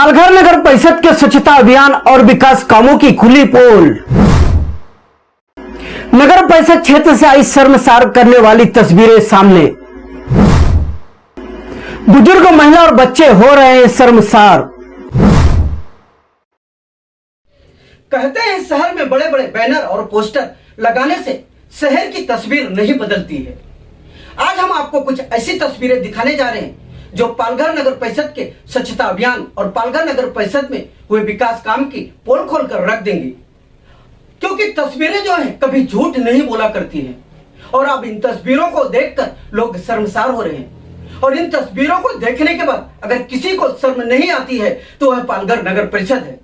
पालघर नगर परिषद के स्वच्छता अभियान और विकास कामों की खुली पोल। नगर परिषद क्षेत्र से आई शर्मसार करने वाली तस्वीरें सामने। बुजुर्ग, महिला और बच्चे हो रहे हैं शर्मसार। कहते हैं शहर में बड़े बड़े बैनर और पोस्टर लगाने से शहर की तस्वीर नहीं बदलती है। आज हम आपको कुछ ऐसी तस्वीरें दिखाने जा रहे हैं जो पालघर नगर परिषद के स्वच्छता अभियान और पालघर नगर परिषद में हुए विकास काम की पोल खोलकर रख देंगे, क्योंकि तस्वीरें जो है कभी झूठ नहीं बोला करती हैं। और अब इन तस्वीरों को देखकर लोग शर्मसार हो रहे हैं। और इन तस्वीरों को देखने के बाद अगर किसी को शर्म नहीं आती है तो वह पालघर नगर परिषद है।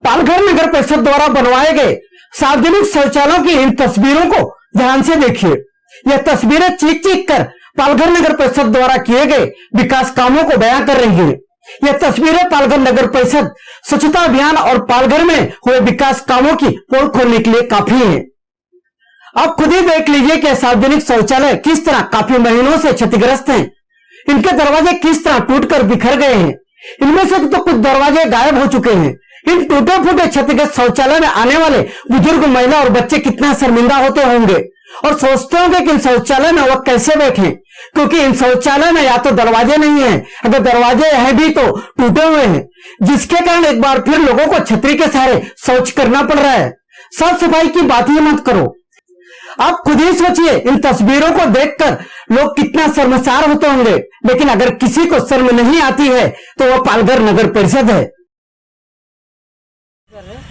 पालघर नगर परिषद द्वारा बनवाए गए सार्वजनिक शौचालयों की इन तस्वीरों को ध्यान से देखिए। यह तस्वीरें चीख चीख कर पालघर नगर परिषद द्वारा किए गए विकास कामों को बयां कर रही हैं। यह तस्वीरें पालघर नगर परिषद स्वच्छता अभियान और पालघर में हुए विकास कामों की पोल खोलने के लिए काफी हैं। आप खुद ही देख लीजिए कि सार्वजनिक शौचालय किस तरह काफी महीनों से क्षतिग्रस्त हैं। इनके दरवाजे किस तरह टूटकर बिखर गए हैं। इनमें से तो कुछ दरवाजे गायब हो चुके हैं। इन टूटे फूटे क्षतिग्रस्त शौचालय में आने वाले बुजुर्ग, महिला और बच्चे कितना शर्मिंदा होते होंगे और सोचते होंगे कि इन शौचालय में वह कैसे बैठे, क्योंकि इन शौचालय में या तो दरवाजे नहीं है, अगर दरवाजे हैं भी तो टूटे हुए हैं, जिसके कारण एक बार फिर लोगों को छतरी के सहारे शौच करना पड़ रहा है। साफ सफाई की बात ही मत करो। आप खुद ही सोचिए, इन तस्वीरों को देखकर लोग कितना शर्मसार होते होंगे। लेकिन अगर किसी को शर्म नहीं आती है तो वह पालघर नगर परिषद है।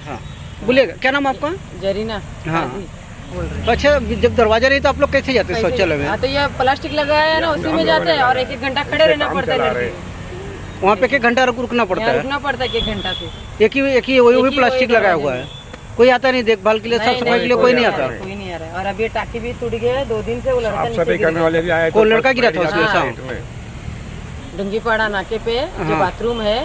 हाँ, बोलिएगा, क्या नाम आपका? जरीना। हाँ, बोल रहे हैं। तो अच्छा, जब दरवाजा नहीं तो आप लोग कैसे जाते हैं शौचालय में? हाँ, तो ये प्लास्टिक लगाया है ना, उसी में जाते हैं और एक एक घंटा खड़े रहना पड़ता है। वहाँ पे एक घंटा रुकना पड़ता है? रुकना पड़ता है 1 घंटा से। एक ही वही प्लास्टिक लगाया हुआ है। कोई आता नहीं देखभाल के लिए, साफ सफाई के लिए कोई नहीं आता? कोई नहीं आ रहा है। और अभी टाकी भी टूट गया है, 2 दिन से वो लड़का सफाई करने वाले भी आए। कोई लड़का गिरा था उसमें? डुंगीपाड़ा नाके पे जो बाथरूम है,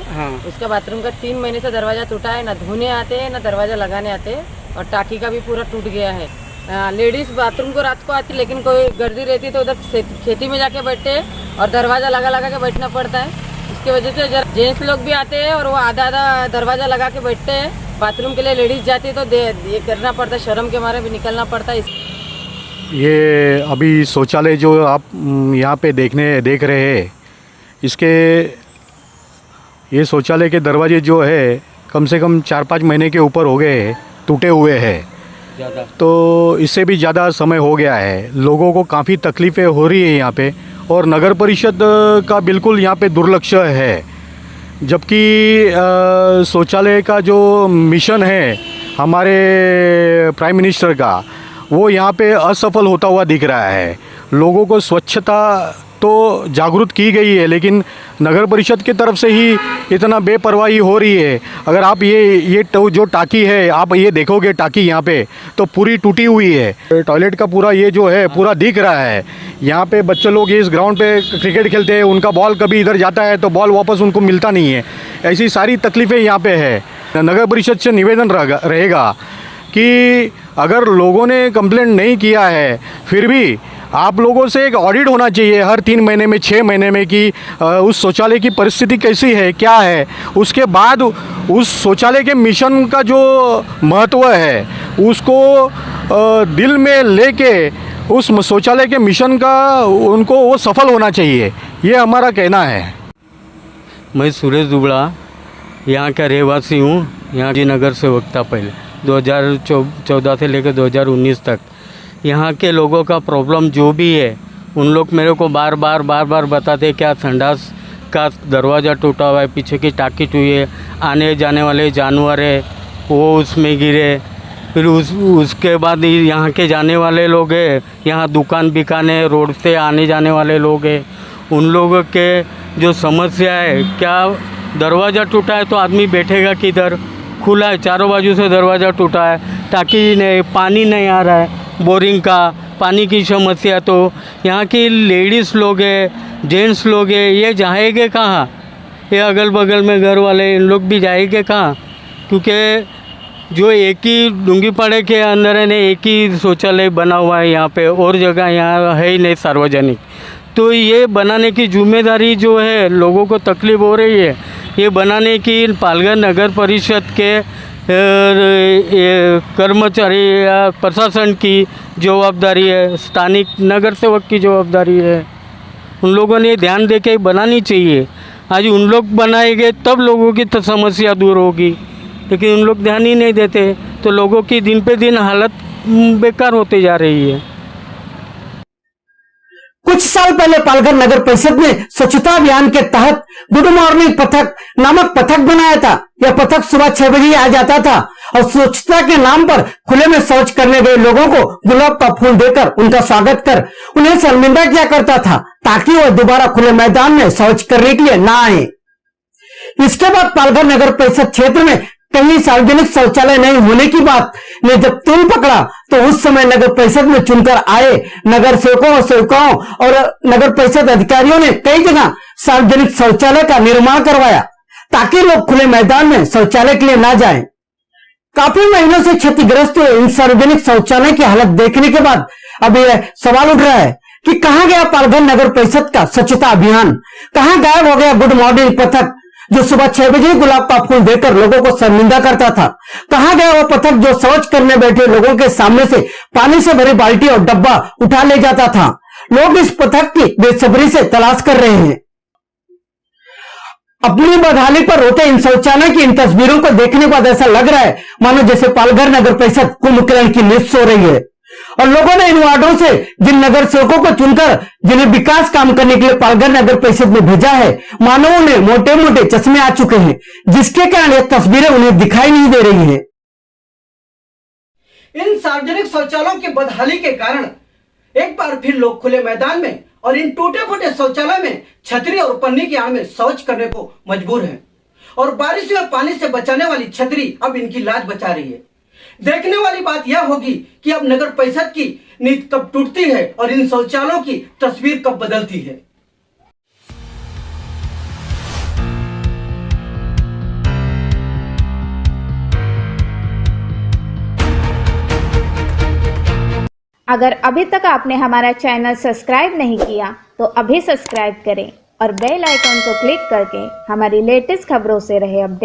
उसका बाथरूम का 3 महीने से दरवाजा टूटा है। ना धोने आते हैं ना दरवाजा लगाने आते, और टाकी का भी पूरा टूट गया है। लेडीज बाथरूम को रात को आती, लेकिन कोई गर्दी रहती तो उधर खेती में जाके बैठते और दरवाजा लगा के बैठना पड़ता है। इसकी वजह से जेंट्स लोग भी आते हैं और वो आधा दरवाजा लगा के बैठते हैं। बाथरूम के लिए लेडीज जाती तो ये करना पड़ता है, शर्म के मारे भी निकलना पड़ता है। ये अभी शौचालय जो आप यहाँ पे देख रहे हैं, इसके ये शौचालय के दरवाजे जो है कम से कम 4-5 महीने के ऊपर हो गए हैं, टूटे हुए हैं ज़्यादा। तो इससे भी ज़्यादा समय हो गया है। लोगों को काफ़ी तकलीफ़ें हो रही है यहाँ पे, और नगर परिषद का बिल्कुल यहाँ पे दुर्लक्ष्य है। जबकि शौचालय का जो मिशन है हमारे प्राइम मिनिस्टर का, वो यहाँ पे असफल होता हुआ दिख रहा है। लोगों को स्वच्छता तो जागरूक की गई है, लेकिन नगर परिषद की तरफ से ही इतना बेपरवाही हो रही है। अगर आप ये जो टाकी है, आप ये देखोगे टाकी यहाँ पे तो पूरी टूटी हुई है। टॉयलेट का पूरा ये जो है पूरा दिख रहा है। यहाँ पे बच्चे लोग इस ग्राउंड पे क्रिकेट खेलते हैं, उनका बॉल कभी इधर जाता है तो बॉल वापस उनको मिलता नहीं है। ऐसी सारी तकलीफ़ें यहाँ पे है। नगर परिषद से निवेदन रहेगा कि अगर लोगों ने कंप्लेंट नहीं किया है, फिर भी आप लोगों से एक ऑडिट होना चाहिए हर 3 महीने में, 6 महीने में, कि उस शौचालय की परिस्थिति कैसी है, क्या है। उसके बाद उस शौचालय के मिशन का जो महत्व है उसको दिल में लेके उस शौचालय के मिशन का उनको वो सफल होना चाहिए, ये हमारा कहना है। मैं सुरेश दुबड़ा यहाँ का रहवासी हूँ। यहाँ जी नगर सेवक था पहले, 2014 से लेकर 2019 तक। यहाँ के लोगों का प्रॉब्लम जो भी है, उन लोग मेरे को बार बार बताते क्या संडास का दरवाज़ा टूटा हुआ है, पीछे की टाकी टूटी है, आने जाने वाले जानवर है वो उसमें गिरे, फिर उसके बाद यहाँ के जाने वाले लोग हैं, यहाँ दुकान बिकाने रोड से आने जाने वाले लोग हैं, उन लोगों के जो समस्या है, क्या दरवाज़ा टूटा है तो आदमी बैठेगा किधर, खुला है चारों बाजू से दरवाज़ा टूटा है, टाँकी नहीं, पानी नहीं आ रहा है, बोरिंग का पानी की समस्या। तो यहाँ की लेडीज़ लोग हैं, जेंट्स लोग हैं, ये जाएंगे कहाँ? ये अगल बगल में घर वाले इन लोग भी जाएंगे कहाँ? क्योंकि जो एक ही डूंगीपाड़े के अंदर है ना, एक ही शौचालय बना हुआ है यहाँ पे, और जगह यहाँ है ही नहीं सार्वजनिक। तो ये बनाने की जिम्मेदारी जो है, लोगों को तकलीफ़ हो रही है, ये बनाने की पालघर नगर परिषद के कर्मचारी या प्रशासन की जवाबदारी है, स्थानिक नगर सेवक की जवाबदारी है। उन लोगों ने ध्यान दे के बनानी चाहिए। आज उन लोग बनाएंगे तब लोगों की तो समस्या दूर होगी, लेकिन उन लोग ध्यान ही नहीं देते, तो लोगों की दिन पे दिन हालत बेकार होती जा रही है। कुछ साल पहले पालघर नगर परिषद ने स्वच्छता अभियान के तहत गुड मॉर्निंग पथक नामक पथक बनाया था। यह पथक सुबह 6 बजे आ जाता था और स्वच्छता के नाम पर खुले में शौच करने गए लोगों को गुलाब का फूल देकर उनका स्वागत कर उन्हें शर्मिंदा किया करता था, ताकि वह दोबारा खुले मैदान में शौच करने के लिए ना आए। इसके बाद पालघर नगर परिषद क्षेत्र में कहीं सार्वजनिक शौचालय नहीं होने की बात ने जब तुल पकड़ा, तो उस समय नगर परिषद में चुनकर आए नगर सेवकों और सेविकाओं और नगर परिषद अधिकारियों ने कई जगह सार्वजनिक शौचालय का निर्माण करवाया, ताकि लोग खुले मैदान में शौचालय के लिए ना जाएं। काफी महीनों से क्षतिग्रस्त हुए इन सार्वजनिक शौचालय की हालत देखने के बाद अब यह सवाल उठ रहा है कि कहां गया पालघर नगर परिषद का स्वच्छता अभियान? कहां गायब हो गया गुड मॉर्निंग पथक जो सुबह 6 बजे गुलाब का फूल देकर लोगों को शर्मिंदा करता था? कहां गया वो पथक जो शौच करने बैठे लोगों के सामने से पानी से भरी बाल्टी और डब्बा उठा ले जाता था? लोग इस पथक की बेसब्री से तलाश कर रहे हैं। अपनी बदहाली पर रोते इन शौचालय की इन तस्वीरों को देखने के बाद ऐसा लग रहा है मानो जैसे पालघर नगर परिषद कुंभकर्ण की नींद सो रही है, और लोगों ने इन वार्डों से जिन नगर सेवकों को चुनकर जिन्हें विकास काम करने के लिए पालघर नगर परिषद में भेजा है, मानो उन्हें मोटे मोटे चश्मे आ चुके हैं, जिसके कारण ये तस्वीरें उन्हें दिखाई नहीं दे रही है। इन सार्वजनिक शौचालयों की बदहाली के कारण एक बार फिर लोग खुले मैदान में और इन टूटे फूटे शौचालय में छतरी और पन्नी की आड़ में शौच करने को मजबूर हैं, और बारिश में पानी से बचाने वाली छतरी अब इनकी लाज बचा रही है। देखने वाली बात यह होगी कि अब नगर परिषद की नींद कब टूटती है और इन शौचालयों की तस्वीर कब बदलती है। अगर अभी तक आपने हमारा चैनल सब्सक्राइब नहीं किया तो अभी सब्सक्राइब करें और बेल आइकॉन को क्लिक करके हमारी लेटेस्ट खबरों से रहे अपडेट।